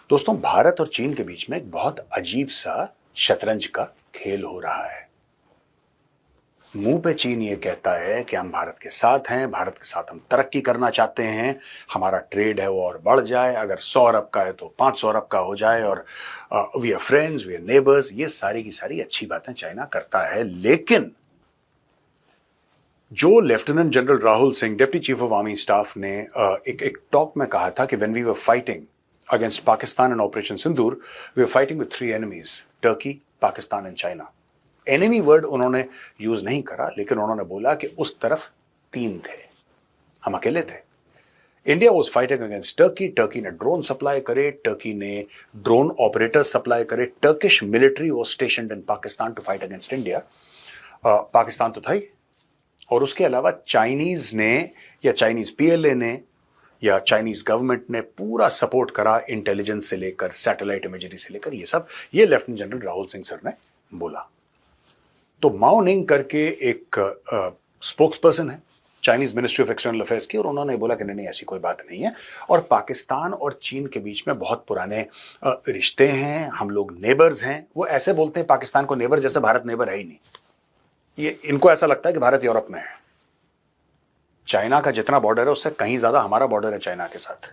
दोस्तों, भारत और चीन के बीच में एक बहुत अजीब सा शतरंज का खेल हो रहा है। मुंह पे चीन ये कहता है कि हम भारत के साथ हैं, भारत के साथ हम तरक्की करना चाहते हैं, हमारा ट्रेड है वो और बढ़ जाए, अगर 100 अरब का है तो 500 अरब का हो जाए, और we are friends, we are neighbours. ये सारी की सारी अच्छी बातें चाइना करता है। लेकिन जो lieutenant general Rahul Singh, deputy chief of army staff ने एक टॉक में कहा था कि when we were fighting against Pakistan in operation Sindoor, we were fighting with 3 enemies, Turkey, Pakistan and China. Enemy word उन्होंने यूज नहीं करा, लेकिन उन्होंने बोला कि उस तरफ 3 थे, हम अकेले थे। India was fighting against Turkey, Turkey ने ड्रोन सप्लाई करे, टर्की ने ड्रोन ऑपरेटर सप्लाई करे, Turkish military was stationed in Pakistan to fight against India. Pakistan तो था ही, और उसके अलावा चाइनीज ने या चाइनीज पीएलए ने या चाइनीज गवर्नमेंट ने पूरा सपोर्ट करा, इंटेलिजेंस से लेकर सैटेलाइट इमेजरी से लेकर, ये lieutenant general Rahul Singh sir ने बोला। तो माओ निंग करके एक स्पोक्स पर्सन है Chinese ministry of external affairs की, और उन्होंने बोला कि नहीं ऐसी कोई बात नहीं है, और पाकिस्तान और चीन के बीच में बहुत पुराने रिश्ते हैं, हम लोग नेबर्स हैं। वो ऐसे बोलते हैं पाकिस्तान को नेबर, जैसे भारत नेबर है ही नहीं। ये इनको ऐसा लगता है कि भारत यूरोप में है। चाइना का जितना बॉर्डर है उससे कहीं ज्यादा हमारा बॉर्डर है चाइना के साथ।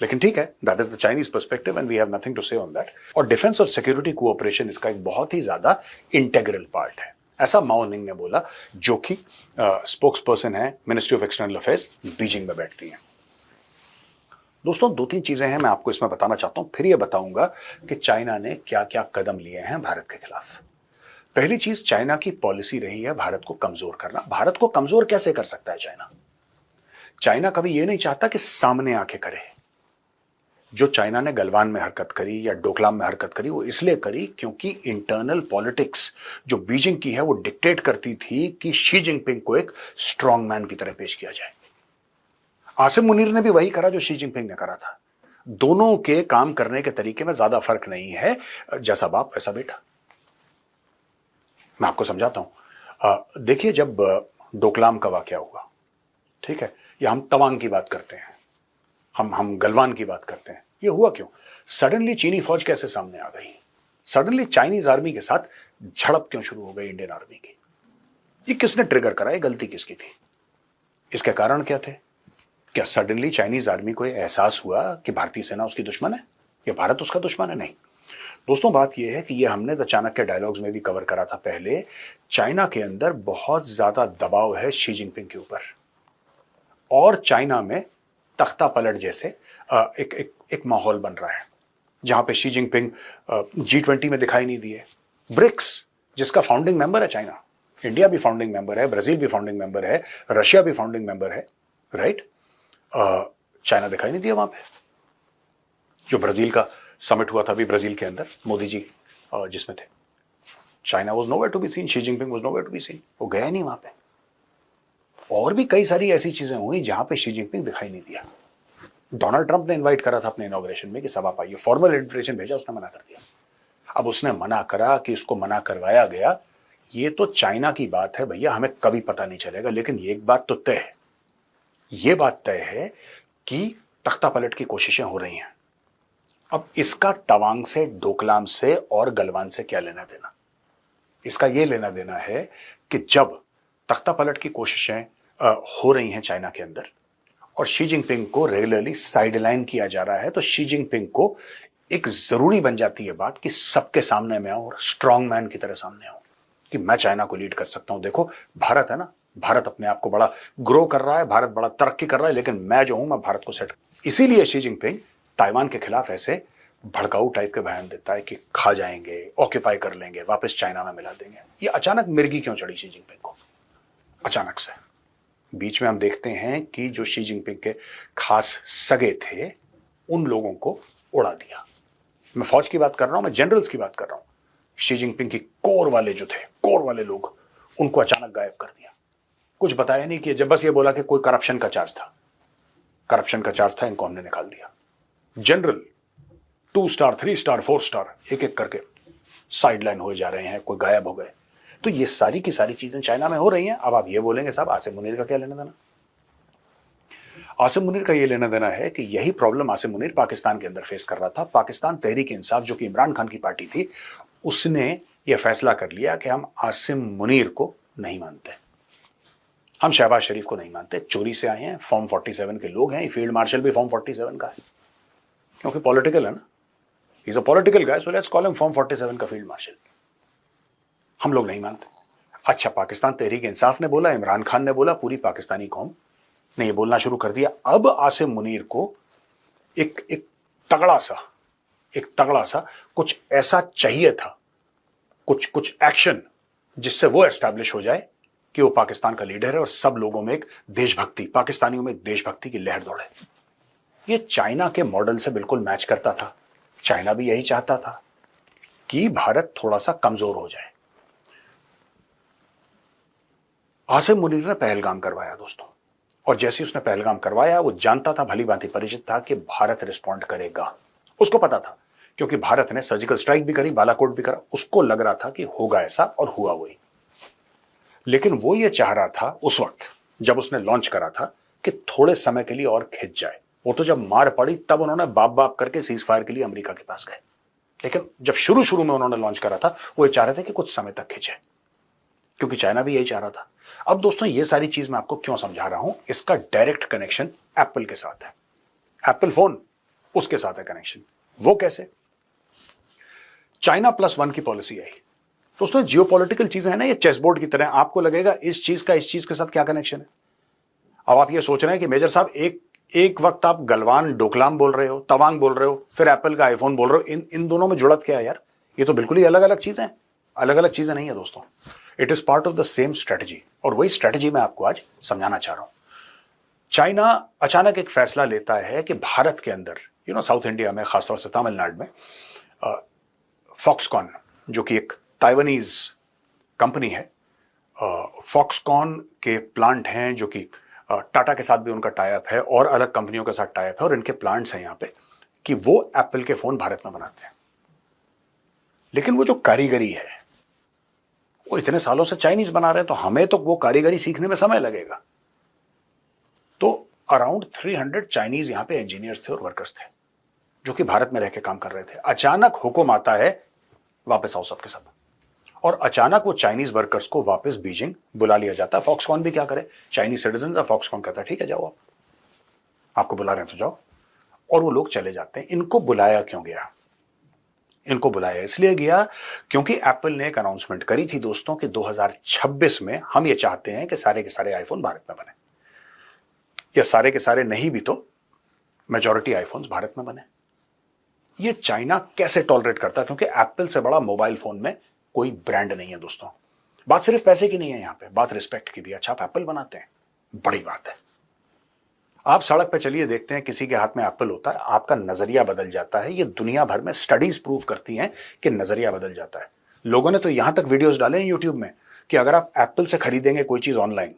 लेकिन ठीक है, that is the Chinese perspective and we have nothing to say on that. और डिफेंस और सिक्योरिटी कोऑपरेशन इसका एक बहुत ही ज्यादा इंटेग्रल पार्ट है, ऐसा माओ निंग ने बोला, जो कि स्पोक्स पर्सन है ministry of external affairs, Beijing में बैठती हैं। दोस्तों, 2-3 चीजें हैं मैं आपको इसमें बताना चाहता हूं, फिर यह बताऊंगा कि चाइना ने क्या क्या कदम लिए हैं भारत के खिलाफ। पहली चीज, चाइना की पॉलिसी रही है भारत को कमजोर करना। भारत को कमजोर कैसे कर सकता है चाइना? चाइना कभी यह नहीं चाहता कि सामने आके करे। जो चाइना ने गलवान में हरकत करी या डोकलाम में हरकत करी, वो इसलिए करी क्योंकि इंटरनल पॉलिटिक्स जो बीजिंग की है वो डिक्टेट करती थी कि शी जिनपिंग को एक स्ट्रॉन्ग मैन की तरह पेश किया जाए। आसिम मुनीर ने भी वही करा जो शी जिनपिंग ने करा था। दोनों के काम करने के तरीके में ज्यादा फर्क नहीं है, जैसा बाप वैसा बेटा। मैं आपको समझाता हूं। देखिए, जब डोकलाम का वाकया हुआ, ठीक है, या हम तवांग की बात करते हैं, हम गलवान की बात करते हैं, ये हुआ क्यों? सडनली चीनी फौज कैसे सामने आ गई? सडनली चाइनीज आर्मी के साथ झड़प क्यों शुरू हो गई इंडियन आर्मी की? ये किसने ट्रिगर करा? ये गलती किसकी थी? इसके कारण क्या थे? क्या सडनली चाइनीज आर्मी को एहसास हुआ कि भारतीय सेना उसकी दुश्मन है या भारत उसका दुश्मन है? नहीं दोस्तों, बात यह है कि यह हमने द चाणक्य डायलॉग्स में भी कवर करा था पहले। चाइना के अंदर बहुत ज्यादा दबाव है शी जिनपिंग के ऊपर, और चाइना में तख्ता पलट जैसे एक माहौल बन रहा है, जहां पे शी जिनपिंग G20 में दिखाई नहीं दिए। ब्रिक्स, जिसका फाउंडिंग मेंबर है चाइना, इंडिया भी फाउंडिंग मेंबर है, ब्राजील भी फाउंडिंग मेंबर है, रशिया भी फाउंडिंग मेंबर है, राइट? चाइना दिखाई नहीं दिया वहां पे। जो ब्राजील का समिट हुआ था अभी ब्राजील के अंदर, मोदी जी जिसमें थे, China was nowhere to be seen, Xi Jinping was nowhere to be seen. वो गया नहीं वहां पे। और भी कई सारी ऐसी चीजें हुई जहां पे शी जिनपिंग दिखाई नहीं दिया। डोनाल्ड ट्रंप ने इनवाइट करा था अपने इनॉग्रेशन में कि सब आप आइए, फॉर्मल इन्विटेशन भेजा, उसने मना कर दिया। अब उसने मना करा कि उसको मना करवाया गया, ये तो चाइना की बात है भैया, हमें कभी पता नहीं चलेगा। लेकिन एक बात तो तय है, ये बात तय है कि तख्ता पलट की कोशिशें हो रही हैं। अब इसका तवांग से, डोकलाम से और गलवान से क्या लेना देना? इसका यह लेना देना है कि जब तख्ता पलट की कोशिशें हो रही हैं चाइना के अंदर और शी जिनपिंग को रेगुलरली साइडलाइन किया जा रहा है, तो शी जिनपिंग को एक जरूरी बन जाती है बात कि सबके सामने में आऊं और स्ट्रॉन्ग मैन की तरह सामने आऊं कि मैं चाइना को लीड कर सकता हूं। देखो, भारत है ना, भारत अपने आप को बड़ा ग्रो कर रहा है, भारत बड़ा तरक्की कर रहा है, लेकिन मैं जो हूं, मैं भारत को सेट। इसीलिए शी जिनपिंग ताइवान के खिलाफ ऐसे भड़काऊ टाइप के बयान देता है कि खा जाएंगे, ऑक्यूपाई कर लेंगे, वापस चाइना में मिला देंगे। ये अचानक मिर्गी क्यों चढ़ी शी जिनपिंग को? अचानक से बीच में हम देखते हैं कि जो शी जिनपिंग के खास सगे थे, उन लोगों को उड़ा दिया। मैं फौज की बात कर रहा हूं, मैं जनरल्स की बात कर रहा हूं। शी जिनपिंग की कोर वाले जो थे, कोर वाले लोग, उनको अचानक गायब कर दिया। कुछ बताया नहीं कि, जब बस ये बोला कि कोई करप्शन का चार्ज था, करप्शन का चार्ज था, इनको हमने निकाल दिया। जनरल 2 स्टार, 3 स्टार, 4 स्टार, एक एक करके साइडलाइन हो जा रहे हैं, कोई गायब हो गए। तो ये सारी की सारी चीजें चाइना में हो रही हैं। अब आप ये बोलेंगे साहब आसिम मुनीर का क्या लेना देना? आसिम मुनीर का ये लेना देना है कि यही प्रॉब्लम आसिम मुनीर पाकिस्तान के अंदर फेस कर रहा था। पाकिस्तान तहरीक इंसाफ जो कि इमरान खान की पार्टी थी, उसने यह फैसला कर लिया कि हम आसिम मुनीर को नहीं मानते, हम शहबाज शरीफ को नहीं मानते। चोरी से आए हैं, फॉर्म 47 के लोग हैं, फील्ड मार्शल भी फॉर्म 47 का है, क्योंकि पॉलिटिकल है ना, is a political guy, so let's call him form 47 का फील्ड मार्शल। हम लोग नहीं मानते। अच्छा, पाकिस्तान तहरीक इंसाफ ने बोला, इमरान खान ने बोला, पूरी पाकिस्तानी कौम ने यह बोलना शुरू कर दिया। अब आसिम मुनीर को एक तगड़ा सा कुछ ऐसा चाहिए था, कुछ एक्शन जिससे वो एस्टैब्लिश हो जाए कि वो पाकिस्तान का लीडर है और सब लोगों में एक देशभक्ति, पाकिस्तानियों में एक देशभक्ति की लहर दौड़े। ये चाइना के मॉडल से बिल्कुल मैच करता था। चाइना भी यही चाहता था कि भारत थोड़ा सा कमजोर हो जाए। आसिम मुनीर ने पहलगाम करवाया दोस्तों, और जैसे उसने पहलगाम करवाया, वो जानता था, भली भांति परिचित था कि भारत रिस्पॉन्ड करेगा। उसको पता था, क्योंकि भारत ने सर्जिकल स्ट्राइक भी करी, बालाकोट भी करा। उसको लग रहा था कि होगा ऐसा, और हुआ वही। लेकिन वो ये चाह रहा था उस वक्त जब उसने लॉन्च करा था कि थोड़े समय के लिए और खिंच जाए। वो तो जब मार पड़ी तब उन्होंने बाप बाप करके सीज फायर के लिए अमेरिका के पास गए। लेकिन जब शुरू में उन्होंने लॉन्च करा था, वो ये चाह रहे थे कि कुछ समय तक खिंचे, क्योंकि चाइना भी यही चाह रहा था। अब दोस्तों, ये सारी चीज मैं आपको क्यों समझा रहा हूं, इसका डायरेक्ट कनेक्शन एप्पल के साथ है। एप्पल फोन, उसके साथ है कनेक्शन। वो कैसे? चाइना +1 की पॉलिसी आई दोस्तों। जियोपॉलिटिकल चीजें हैं ना, ये चेस बोर्ड की तरह। आपको लगेगा इस चीज का इस चीज के साथ क्या कनेक्शन है। अब आप ये सोच रहे हैं कि मेजर साहब, एक वक्त आप गलवान डोकलाम बोल रहे हो, तवांग बोल रहे हो, फिर एप्पल का आईफोन बोल रहे हो, इन दोनों में जुड़त क्या है यार? ये तो बिल्कुल ही अलग अलग चीजें हैं। अलग अलग चीजें नहीं है दोस्तों, it is part of the same strategy. और वही स्ट्रेटजी मैं आपको आज समझाना चाह रहा हूं। चाइना अचानक एक फैसला लेता है कि भारत के अंदर, साउथ इंडिया में, खासतौर से तमिलनाडु में, फॉक्सकॉन जो कि एक ताइवानीज कंपनी है, फॉक्सकॉन के प्लांट हैं जो कि टाटा के साथ भी उनका टाई अप है और अलग कंपनियों के साथ टाई अप है, और इनके प्लांट्स हैं यहां पे, कि वो एप्पल के फोन भारत में बनाते हैं। लेकिन वो जो कारीगरी है वो इतने सालों से चाइनीज बना रहे हैं, तो हमें तो वो कारीगरी सीखने में समय लगेगा। तो अराउंड 300 चाइनीज यहां पे इंजीनियर्स थे और वर्कर्स थे जो कि भारत में रह के काम कर रहे थे। अचानक हुक्म आता है, वापस आओ सबके सब। और अचानक वो चाइनीज वर्कर्स को वापस बीजिंग बुला लिया जाता है। फॉक्सकॉन भी क्या करे, चाइनीज सिटीजन है, फॉक्सकॉन कहता है ठीक है जाओ, आपको बुला रहे हैं तो जाओ। और वो लोग चले जाते हैं। इनको बुलाया क्यों गया? इनको बुलाया इसलिए गया क्योंकि एप्पल ने एक अनाउंसमेंट करी थी दोस्तों कि 2026 में हम ये चाहते हैं कि सारे के सारे आईफोन भारत में बने, या सारे के सारे नहीं भी तो मेजॉरिटी आईफोन्स भारत में बने। ये चाइना कैसे टॉलरेट करता है? क्योंकि एप्पल से बड़ा मोबाइल फोन में कोई ब्रांड नहीं है दोस्तों। बात सिर्फ पैसे की नहीं है यहां पे, बात रिस्पेक्ट की भी। अच्छा, आप एप्पल बनाते हैं, बड़ी बात है। आप सड़क पे चलिए, देखते हैं किसी के हाथ में एप्पल होता है, आपका नजरिया बदल जाता है। ये दुनिया भर में स्टडीज प्रूव करती हैं कि नजरिया बदल जाता है। लोगों ने तो यहां तक वीडियोस डाले हैं यूट्यूब में कि अगर आप एप्पल से खरीदेंगे कोई चीज ऑनलाइन,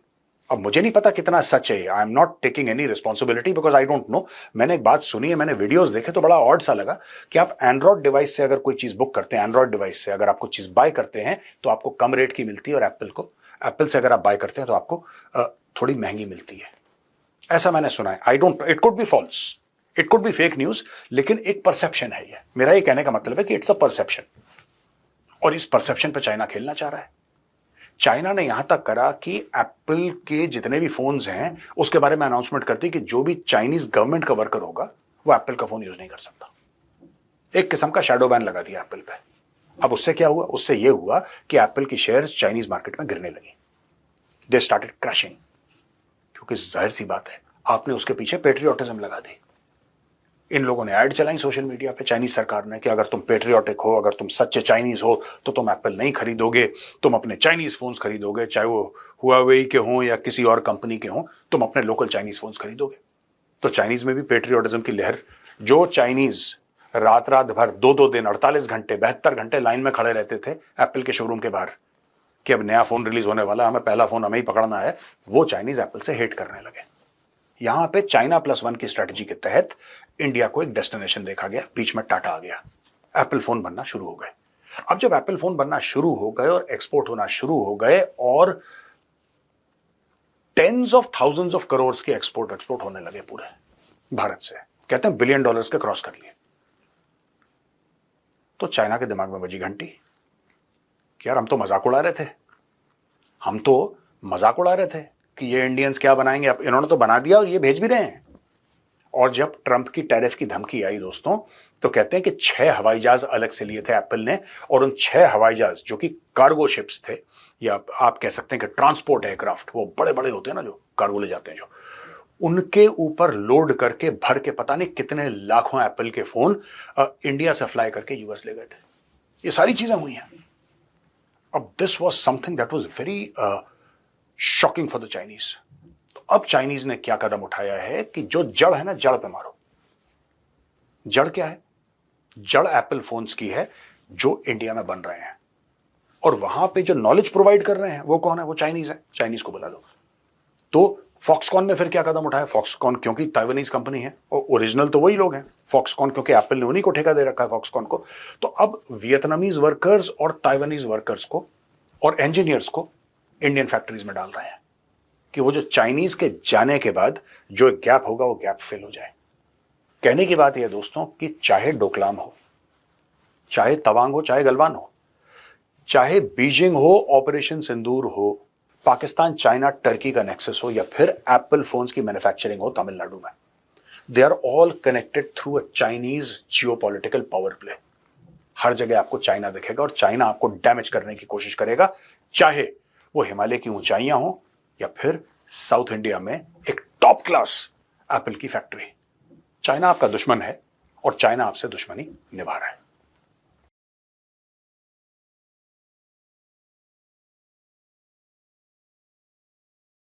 अब मुझे नहीं पता कितना सच है, I am not taking any responsibility because I don't know. मैंने एक बात सुनी है, मैंने वीडियोस देखे तो बड़ा ऑड सा लगा कि आप एंड्रॉइड डिवाइस से अगर कोई चीज बुक करते हैं, एंड्रॉइड डिवाइस से अगर आपको चीज बाय करते हैं तो आपको कम रेट की मिलती है, और एप्पल से अगर आप बाय करते हैं तो आपको थोड़ी महंगी मिलती है। ऐसा मैंने सुना है। I don't, it could be false, it could be fake news, लेकिन एक परसेप्शन है ये। मेरा ये कहने का मतलब है कि इट्स अ परसेप्शन, और इस परसेप्शन पे चाइना खेलना चाह रहा है। चाइना ने यहां तक करा कि एप्पल के जितने भी फोन्स हैं उसके बारे में अनाउंसमेंट करती कि जो भी चाइनीज गवर्नमेंट का वर्कर होगा वो एप्पल का फोन यूज नहीं कर सकता। एक किस्म का शैडो बैन लगा दिया एप्पल पे। अब उससे क्या हुआ? उससे यह हुआ कि एप्पल की शेयर्स चाइनीज मार्केट में गिरने लगी। दे स्टार्टेड क्रैशिंग, क्योंकि जाहिर सी बात है आपने उसके पीछे पेट्रियोटिज्म लगा दी। इन लोगों ने ऐड चलाई सोशल मीडिया पे, चाइनीज सरकार ने, कि अगर तुम पेट्रियोटिक हो, अगर तुम सच्चे चाइनीज हो तो तुम एप्पल नहीं खरीदोगे, तुम अपने चाइनीज फोन्स खरीदोगे, चाहे वो हुआवेई के हों या किसी और कंपनी के हों, तुम अपने लोकल चाइनीज फोन्स खरीदोगे। तो चाइनीज में भी पेट्रियोटिज्म की लहर। जो चाइनीज रात भर 2-2 दिन 48 घंटे 72 घंटे लाइन में खड़े रहते थे एप्पल के शोरूम के बाहर कि अब नया फोन रिलीज होने वाला, हमें पहला फोन हमें ही पकड़ना है, वो चाइनीज एप्पल से हेट करने लगे। यहां पे चाइना +1 की स्ट्रेटजी के तहत इंडिया को एक डेस्टिनेशन देखा गया, बीच में टाटा आ गया, एप्पल फोन बनना शुरू हो गए। अब जब एप्पल फोन बनना शुरू हो गए और एक्सपोर्ट होना शुरू हो गए, और tens of thousands of crore के एक्सपोर्ट होने लगे पूरे भारत से, कहते हैं $1 बिलियन के क्रॉस कर लिए। तो चाइना के दिमाग में बजी घंटी कि यार हम तो मजाक उड़ा रहे थे, हम तो मजाक उड़ा रहे थे कि ये इंडियंस क्या बनाएंगे, अब इन्होंने तो बना दिया और ये भेज भी रहे हैं। और जब ट्रंप की टैरिफ की धमकी आई दोस्तों, तो कहते हैं कि 6 हवाई जहाज अलग से लिए थे एप्पल ने, और उन 6 हवाई जहाज जो कि कार्गो शिप्स थे, या आप कह सकते हैं कि ट्रांसपोर्ट एयरक्राफ्ट, वो बड़े बड़े होते हैं ना जो कार्गो ले जाते हैं, जो उनके ऊपर लोड करके भर के पता नहीं कितने लाखों एप्पल के फोन इंडिया से फ्लाई करके यूएस ले गए थे। ये सारी चीजें हुई हैं। अब this was something that was very shocking for the Chinese. तो अब चाइनीज ने क्या कदम उठाया है कि जो जड़ है ना, जड़ पे मारो। जड़ क्या है? जड़ एप्पल फोन्स की है जो इंडिया में बन रहे हैं, और वहां पे जो नॉलेज प्रोवाइड कर रहे हैं वो कौन है? वो चाइनीज है। चाइनीज को बुला लो। तो फॉक्सकॉन ने फिर क्या कदम उठाया? फॉक्सकॉन क्योंकि ताइवानीज कंपनी है और ओरिजिनल तो वही लोग हैं। फॉक्सकॉन क्योंकि एप्पल ने उन्हीं को ठेका दे रखा है फॉक्सकॉन को, तो अब वियतनामीज वर्कर्स और ताइवानीज वर्कर्स को और इंजीनियर्स को इंडियन फैक्ट्रीज में डाल रहे हैं कि वो जो चाइनीज के जाने के बाद जो गैप होगा वो गैप फिल हो जाए। कहने की बात यह दोस्तों कि चाहे डोकलाम हो, चाहे तवांग हो, चाहे गलवान हो, चाहे बीजिंग हो, ऑपरेशन सिंदूर हो, पाकिस्तान चाइना टर्की का नेक्सस हो, या फिर एप्पल फोन्स की मैन्युफैक्चरिंग हो तमिलनाडु में, they are all connected through a Chinese geopolitical power play. हर जगह आपको चाइना दिखेगा और चाइना आपको डैमेज करने की कोशिश करेगा, चाहे वो हिमालय की ऊंचाइयां हो या फिर साउथ इंडिया में एक टॉप क्लास एप्पल की फैक्ट्री। चाइना आपका दुश्मन है और चाइना आपसे दुश्मनी निभा रहा है।